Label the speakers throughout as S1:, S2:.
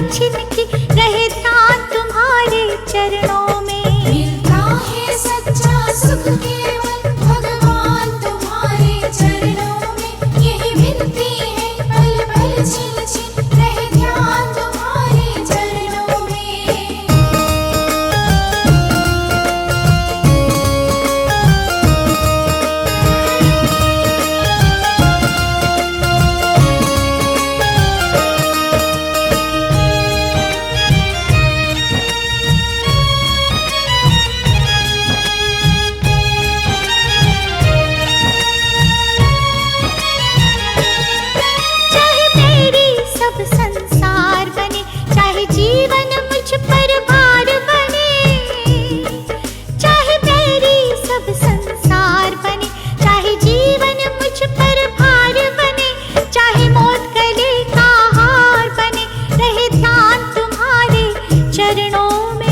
S1: छिनकी रहे ध्यान तुम्हारे चरणों में।
S2: मिलता है सच्चा सुख केवल भगवान तुम्हारे चरणों में। यही मिलती है पल पल छिन छिन रहे ध्यान तुम्हारे चरणों में।
S1: चाहे मेरी सब संसार बने, चाहे जीवन मुझ पर भार बने। चाहे मेरी सब संसार बने, चाहे जीवन मुझ पर भार बने। चाहे मौत गले का हार बने, रहे ध्यान तुम्हारे चरणों में।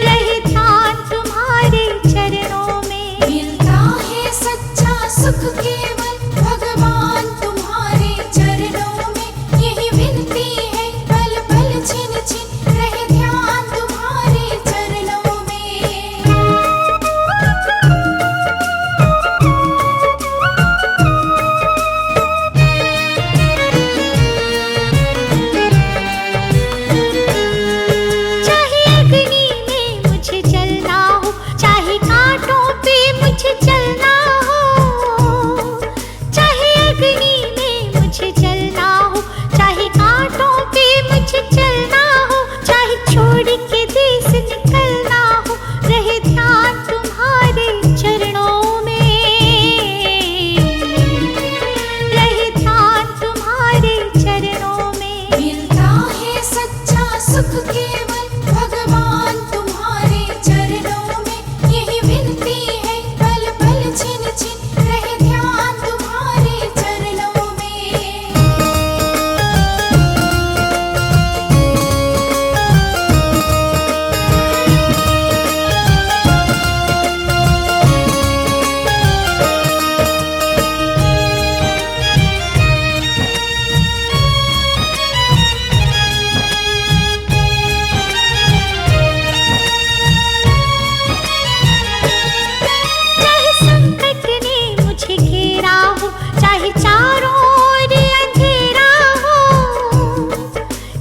S1: रहे ध्यान तुम्हारे चरणों में।
S2: मिलता है सच्चा सुख केवल भगवान तुम्हारे चरणों में। यही मिलती है पल पल छिन छिन रहे ध्यान तुम्हारे चरणों में।
S1: चाहे अग्नि में मुझे जलना हो, चाहे कांटों पे मुझे चलना हो। चाहे अग्नि में मुझे जलना हो, चाहे कांटों पे मुझे चलना हो। चाहे छोड़ के देश निकलना हो, रहे ध्यान तुम्हारे चरणों में। रहे ध्यान तुम्हारे चरणों में।
S2: मिलता है सच्चा सुख केवल भगवान तुम्हारे चरणों में। यही मिलती है पल पल छिन छिन रहे ध्यान तुम्हारे चरणों में।
S1: चाहे संकट ने मुझे घेरा हो, चाहे चारों ओर अंधेरा हो।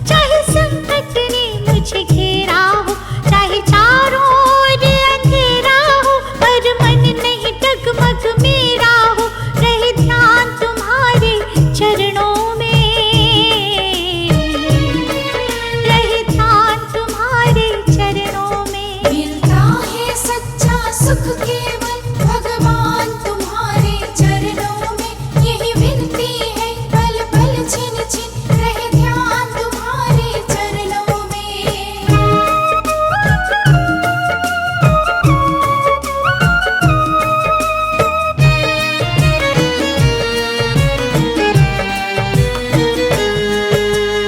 S1: चाहे संकट ने मुझे घेरा हो, चाहे चारों ओर अंधेरा हो। पर मन नहीं डगमग मेरा हो, रहे ध्यान तुम्हारे चरणों में। रहे ध्यान तुम्हारे चरणों में।
S2: मिलता है सच्चा सुख केवल भगवान तुम्हारे चरणों में। यही मिलती है पल पल छिन छिन रहे ध्यान तुम्हारे चरणों में।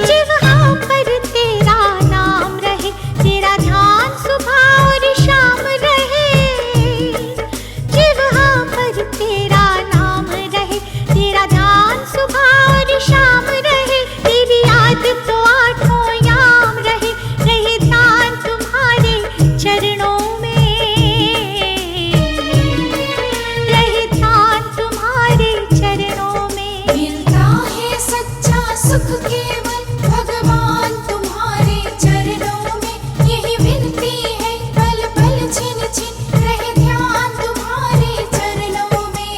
S2: जिह्वा पर तेरा नाम रहे, तेरा ध्यान सुबह और शाम रहे। जिह्वा पर तेरा नाम रहे, तेरा ध्यान सुबह और शाम रहे। तेरी याद तो आठों याम रहे, रहे ध्यान तुम्हारे चरणों में। रहे ध्यान तुम्हारे चरणों में। मिलता है सच्चा सुख केवल भगवान तुम्हारे चरणों में। यही मिलती है पल पल छिन छिन रहे ध्यान तुम्हारे चरणों में।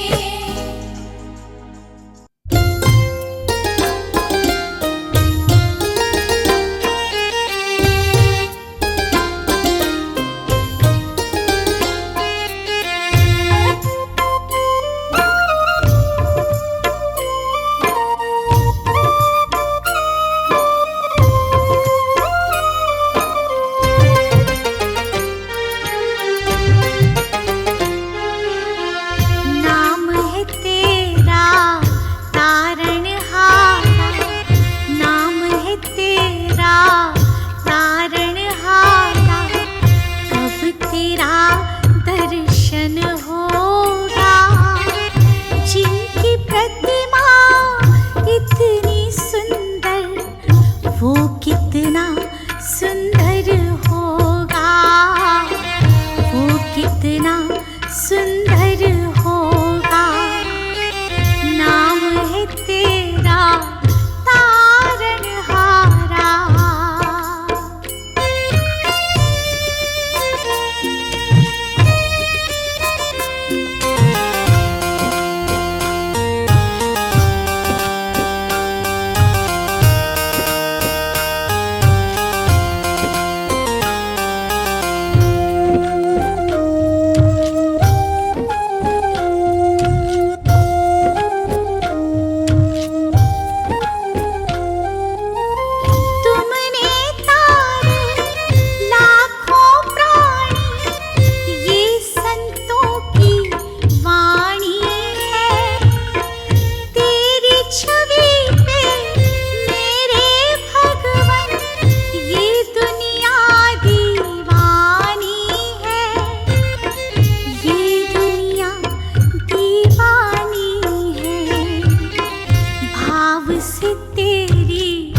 S1: भाव से तेरी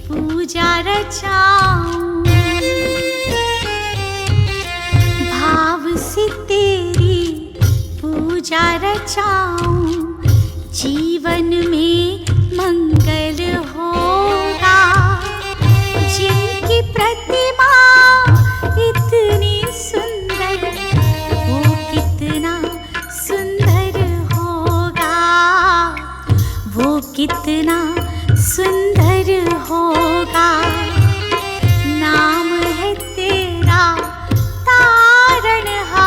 S1: पूजा रचाऊं, भाव से तेरी पूजा रचाऊं, जीवन में मंगल होगा। जिनकी प्रतिमा इतनी सुंदर, वो कितना सुंदर होगा, वो कितना सुंदर होगा। नाम है तेरा तारणहारा।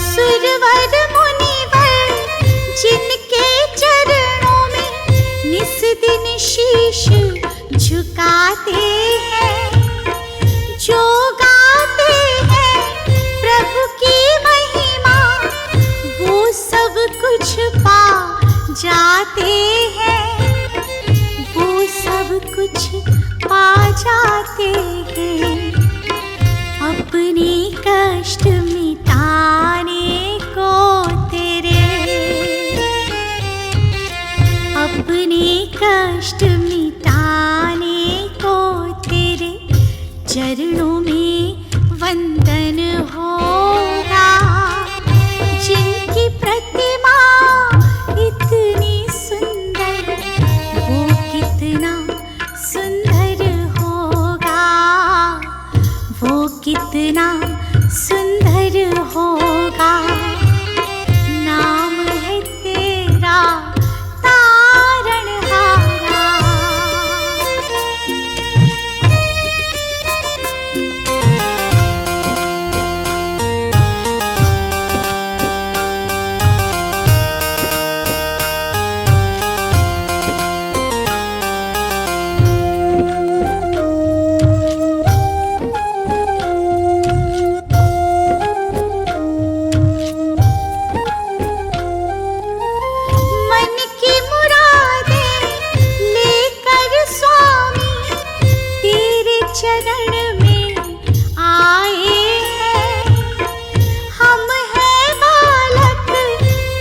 S1: सुरवर मुनिवर जिनके चरणों में निस दिन शीश झुकाते हैं, जो गाते हैं प्रभु की महिमा, वो सब कुछ पा जाते हैं, वो सब कुछ पा जाते हैं। अपने कष्ट मिटाने को तेरे, अपने कष्ट मिटाने को तेरे चरणों में वंदन होगा। जिनकी प्रतिमा इतनी सुंदर, वो कितना सुंदर होगा, वो कितना सुंदर होगा। नाम है तेरा तारणहारा। मन की मुरादें लेकर स्वामी तेरे चरण में आए हैं। हम हैं बालक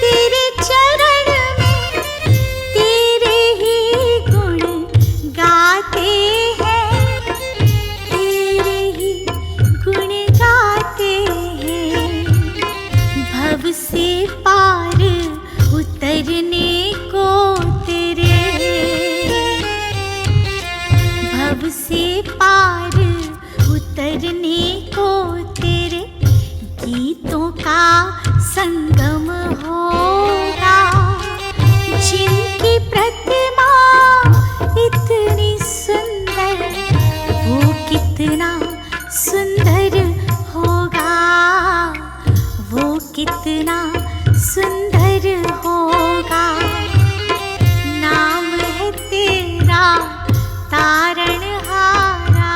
S1: तेरे चरण में, तेरे ही गुण गाते हैं, तेरे ही गुण गाते हैं। भव से पार उतरने को तेरे, भव से पार उतरने को तेरे गीतों का संगम होगा। जिनकी प्रतिमा इतनी सुंदर, वो कितना सुंदर होगा, वो कितना सुंदर होगा। नाम है तेरा तारणहारा।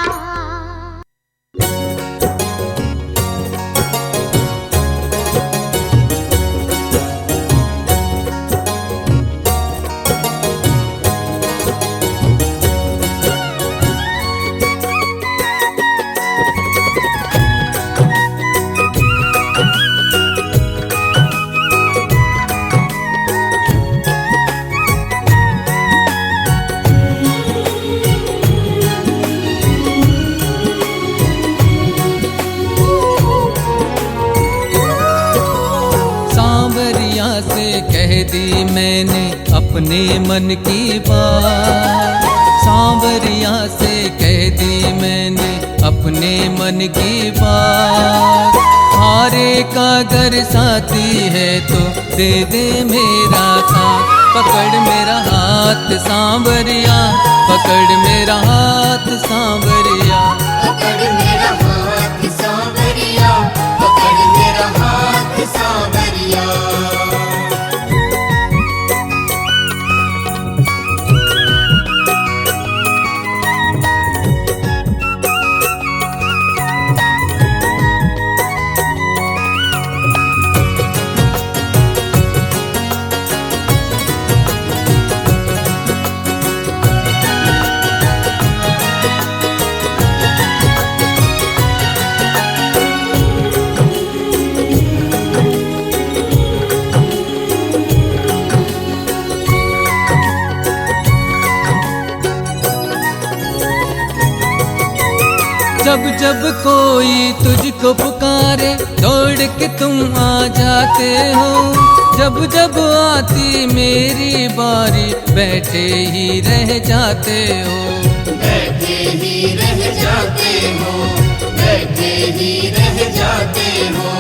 S3: कह दी मैंने अपने मन की बात, सांवरिया से कह दी मैंने अपने मन की बात। हारे का अगर साथी है तो दे दे मेरा साथ, पकड़ मेरा हाथ सांवरिया, पकड़ मेरा हाथ सांवरिया,
S2: पकड़ मेरा हाथ सांवरिया, पकड़ मेरा हाथ सांवरिया।
S3: जब जब कोई तुझको पुकारे दौड़ के तुम आ जाते हो, जब जब आती मेरी बारी बैठे ही रह जाते हो,
S4: बैठे ही रह जाते हो, बैठे ही रह जाते हो।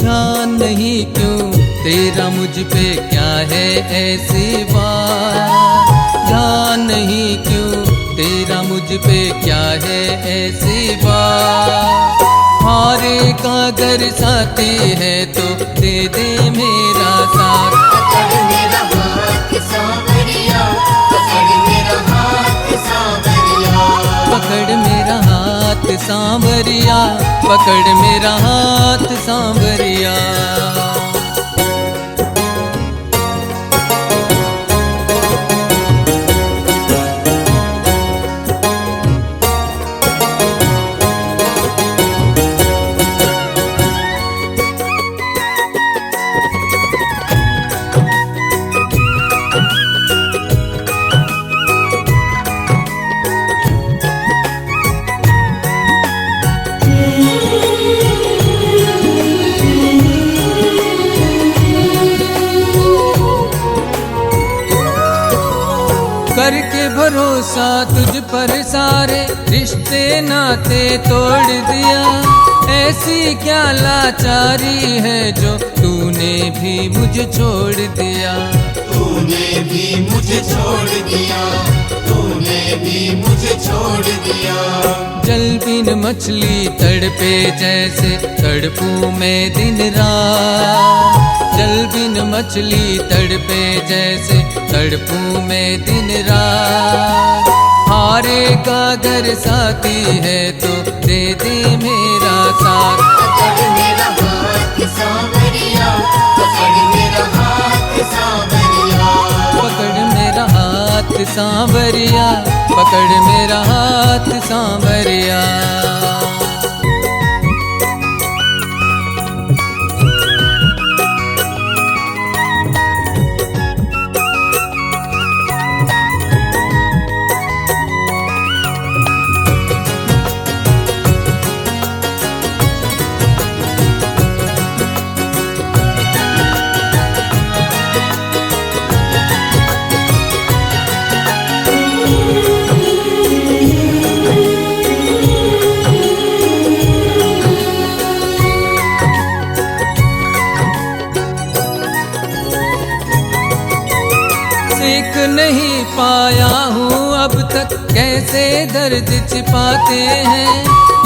S3: ध्यान नहीं क्यों तेरा मुझ पे, क्या है ऐसी बात, ध्यान नहीं क्यों तेरा मुझ पे, क्या है ऐसी बात। हारे का अगर साथी है तो दे दे मेरा साथ।
S4: पकड़ मेरा हाथ सांवरिया, पकड़ मेरा हाथ सांवरिया,
S3: पकड़ मेरा हाथ सांवरिया, पकड़ मेरा हाथ सांवरिया। करके भरोसा तुझ पर सारे रिश्ते नाते तोड़ दिया, ऐसी क्या लाचारी है जो तूने भी मुझे छोड़ दिया,
S4: तूने भी मुझे छोड़ दिया, तूने भी मुझे छोड़ दिया।
S3: जल बिन मछली तड़पे जैसे तड़पूं मैं दिन रात, जल बिन मछली तड़पे जैसे तड़पूं मैं दिन रात। हारे का अगर साथी है तो दे दे मेरा साथ।
S4: पकड़ मेरा हाथ सांवरिया, पकड़ मेरा हाथ सांवरिया,
S3: पकड़ मेरा हाथ सांवरिया, पकड़ मेरा हाथ सांवरिया। सीख नहीं पाया हूँ अब तक कैसे दर्द छिपाते हैं,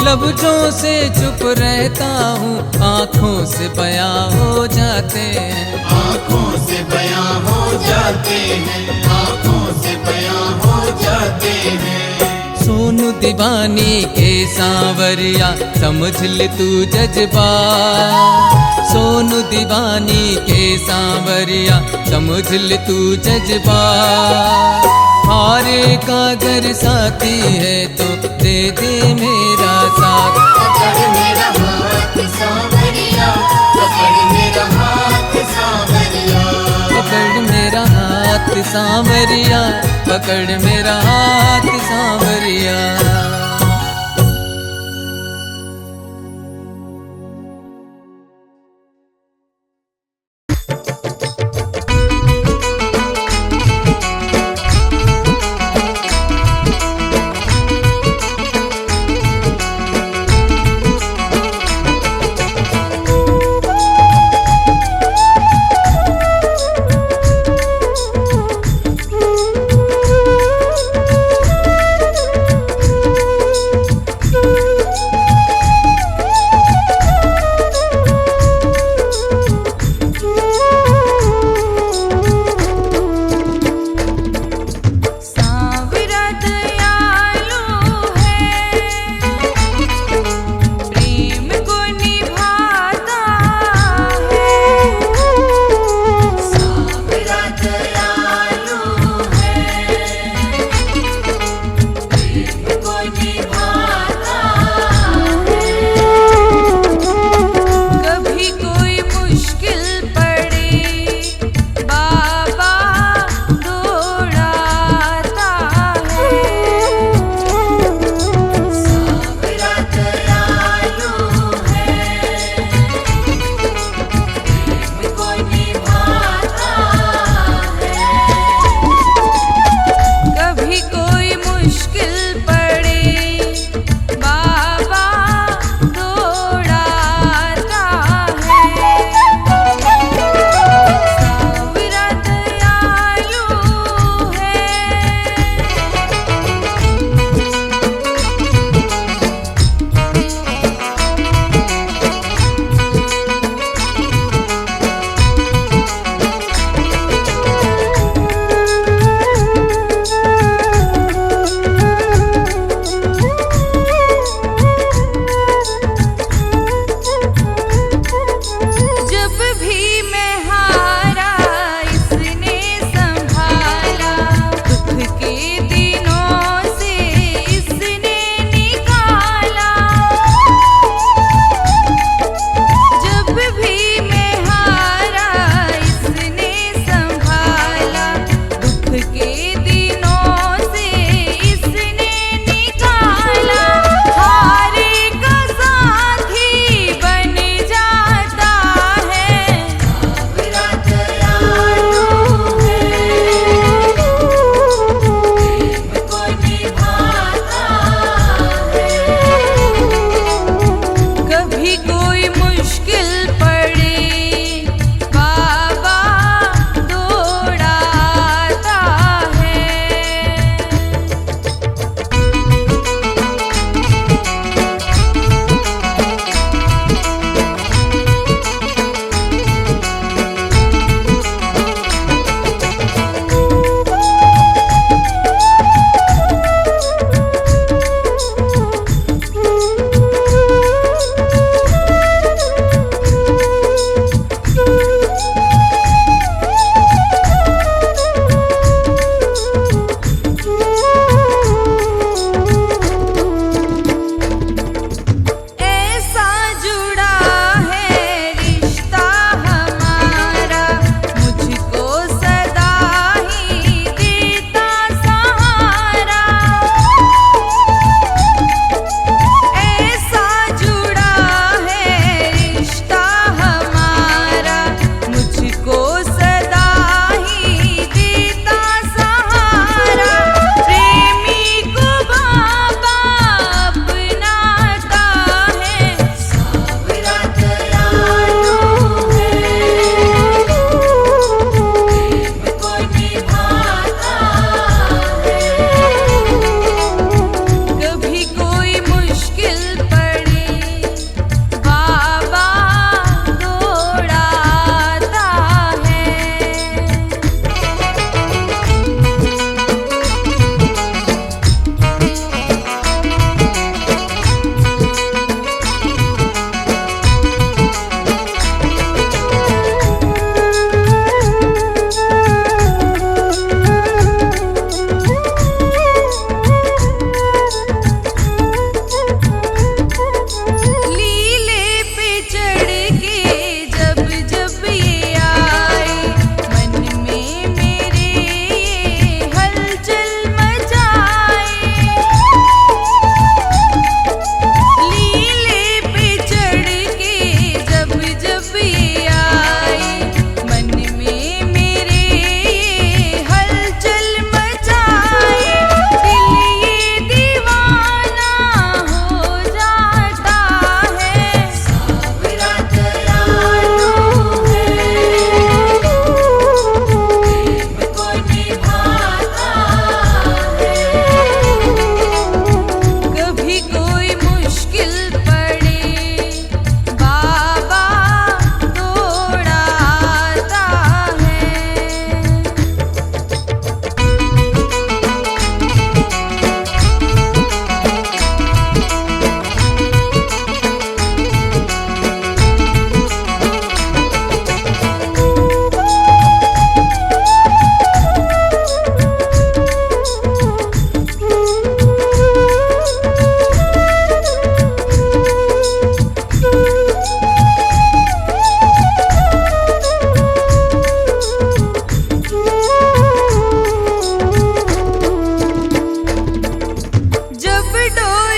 S3: लफ्जों से चुप रहता हूँ आँखों से बयां हो जाते हैं,
S4: आँखों से बयां हो जाते हैं, आँखों से बयां हो जाते हैं।
S3: सोनू दीवानी के सांवरिया समझ ले तू जज्बा, सोनू दीवानी के सांवरिया समझ ले तू जज्बा। हारे का अगर साथी है तो दे दे मेरा साथ।
S4: पकड़ मेरा हाथ सांवरिया, पकड़ मेरा हाथ सांवरिया,
S3: पकड़ मेरा हाथ सांवरिया, पकड़ मेरा हाथ सांवरिया।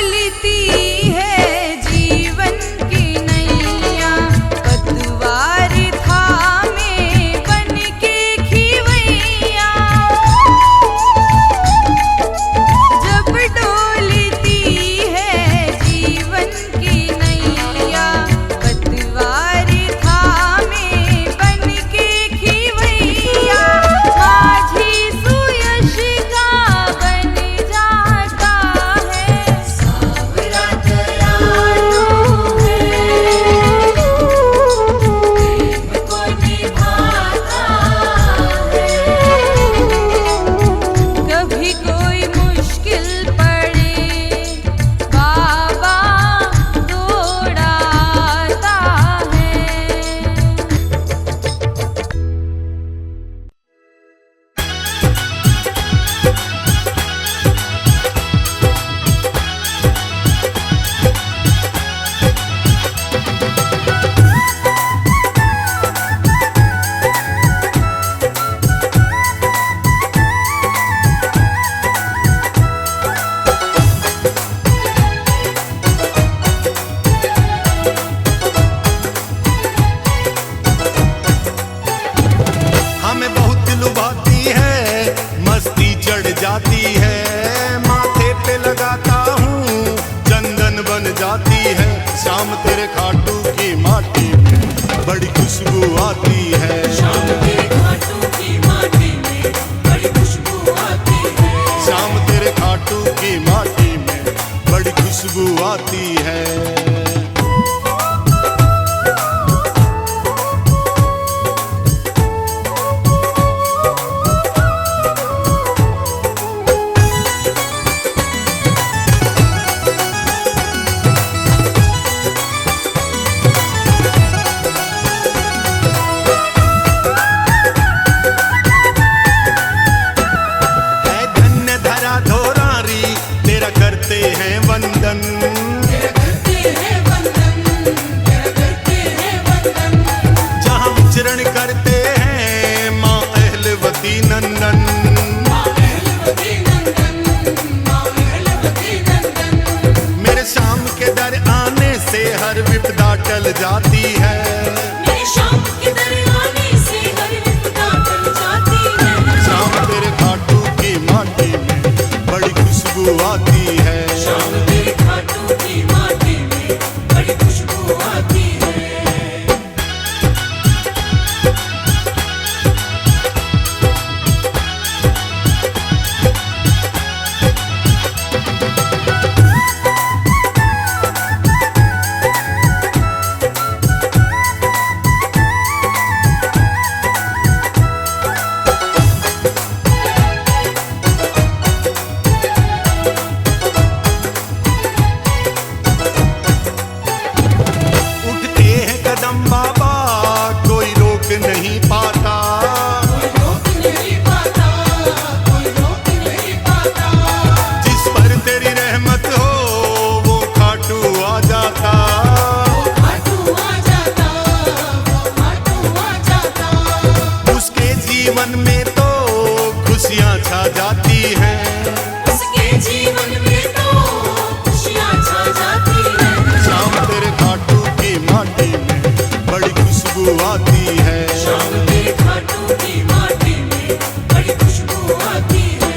S2: डोलती है जीवन की नैया, पतवार थामे बन के खिवैया। जब डोलती है जीवन की नैया, पतवार थामे बन के खिवैया। माझी सुयश का बन जाता है,
S4: सावरा दयालु है, प्रेम को निभाता है।
S2: कभी कोई मुश्किल पड़े बाबा दौड़ाता है।
S5: हमें बहुत लुभाती है, मस्ती चढ़ जाती है। माथे पे लगाता हूँ चंदन बन जाती है। शाम तेरे खाटू की माटी में बड़ी खुशबू आती है।
S4: शाम तेरे घाटों की माटी में बड़ी खुशबू आती है।
S5: शाम तेरे खाटू की माटी में बड़ी खुशबू आती है। है धन्य धरा धोरारी तेरा करते हैं वंदन।
S4: तेरा करते हैं वंदन, तेरा करते हैं वंदन।
S5: जहाँ विचरण करते हैं माँ अहलवती नंदन।
S4: माँ अहलवती नंदन, माँ अहलवती नंदन।
S5: मेरे शाम के दर आने से हर विपदा टल जाती है।
S4: मेरे शाम के दर आने से हर विपदा टल जाती है।
S5: शाम तेरे खाटू की माटी में बड़ी खुशबू आती है।
S4: शाम तेरे घाटों की माटी में बड़ी खुशबू आती है।
S5: उठते हैं कदम बाबा कोई रोक नहीं पाता।
S4: कोई रोक नहीं पाता, कोई रोक नहीं पाता।
S5: जिस पर तेरी रहमत हो वो खाटू आ जाता।
S4: वो घाटू आ जाता, वो घाटू आ जाता।
S5: उसके जीवन में तो खुशियाँ छा जाती हैं।
S4: उसके जीवन में तो खुशियाँ छा जाती है।
S5: शाम तेरे खाटू की माटी में बड़ी खुशबू आती है।
S4: शाम तेरे घाटों की माटी में बड़ी खुशबू आती है।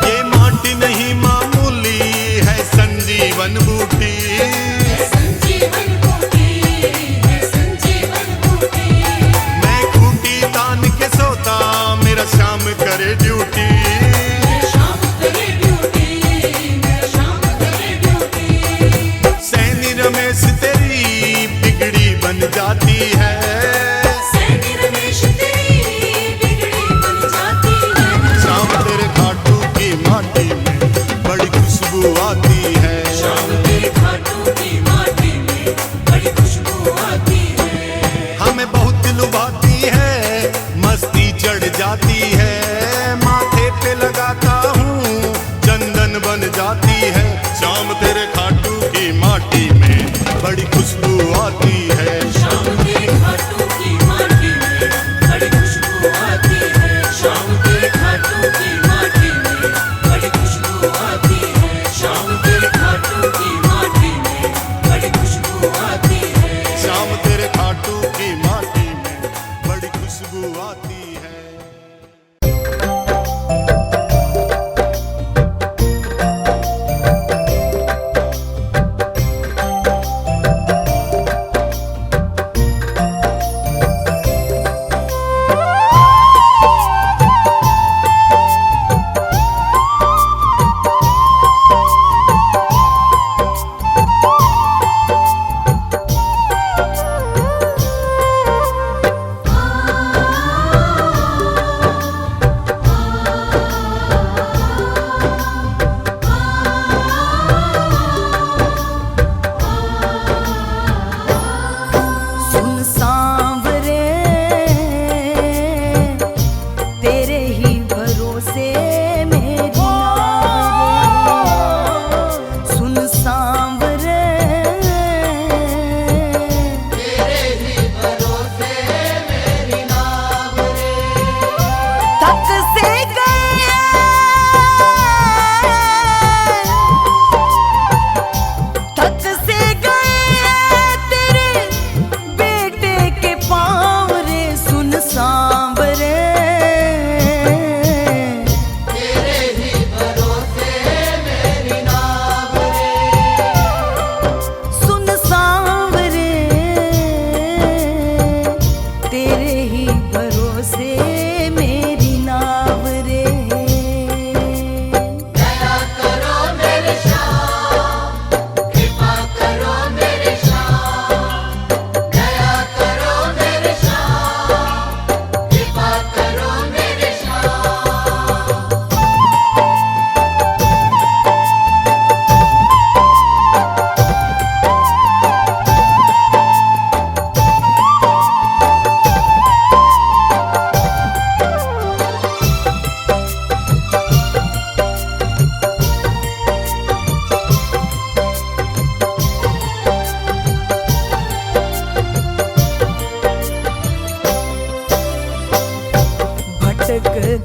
S5: ये खुशबू आती है।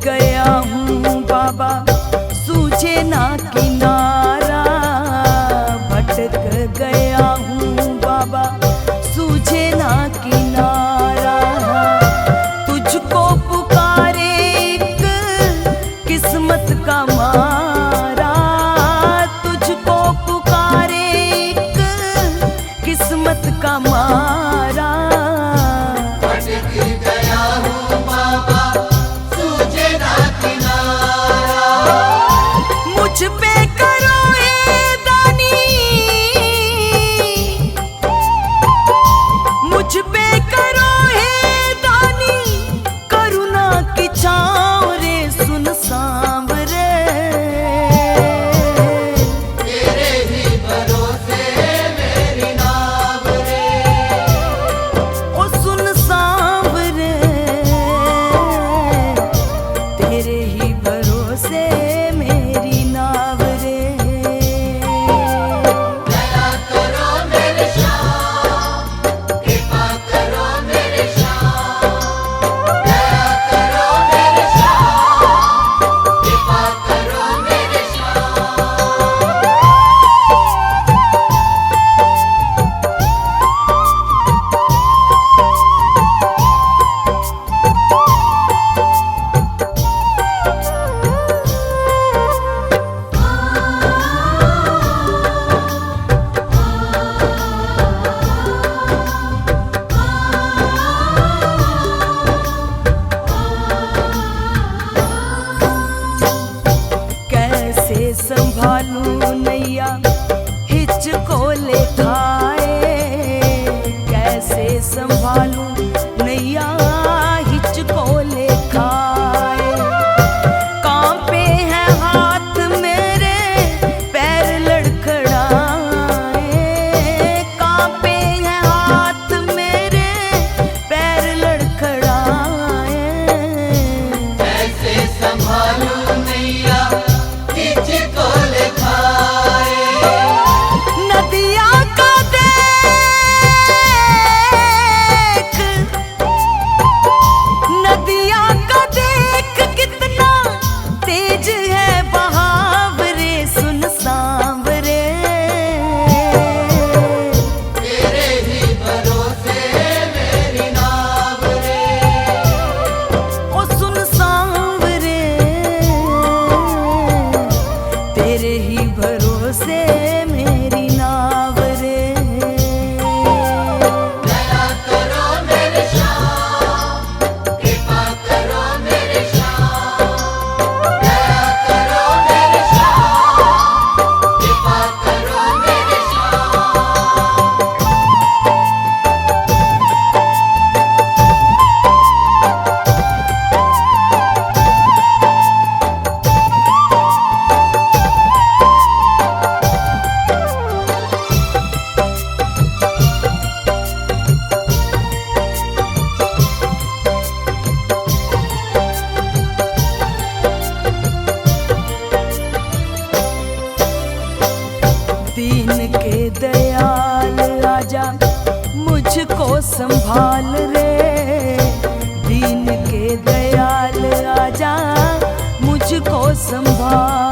S6: गया हूँ बाबा सूझे ना किनारा, भटक गया हूँ बाबा सूझे ना किनारा। तुझको पुकारे एक किस्मत का मारा, तुझको पुकारे एक किस्मत का मारा। मुझ पे करो ए दानी, मुझ पे करो ए दानी, करुणा की छाँव रे सुन सांवरे।
S4: तेरे ही भरोसे मेरी नाव रे,
S6: ओ सुन सांवरे, तेरे ही भरोसे मेरी नाव रे।
S4: दया करो मेरे श्याम, कृपा करो मेरे श्याम, दया करो मेरे श्याम, कृपा करो मेरे श्याम।
S6: कैसे संभालूं नैया हिचको ले खाए, कैसे संभालूं नैया हिचको ले खाए। कांपे हैं हाथ मेरे पैर लड़खड़ाए, कांपे हैं हाथ मेरे पैर लड़खड़ाए।
S4: कैसे संभालूं नैया हिचको ले खाए,
S6: नदिया का देख संभाल रे, दीन के दयाल आजा मुझको संभाल।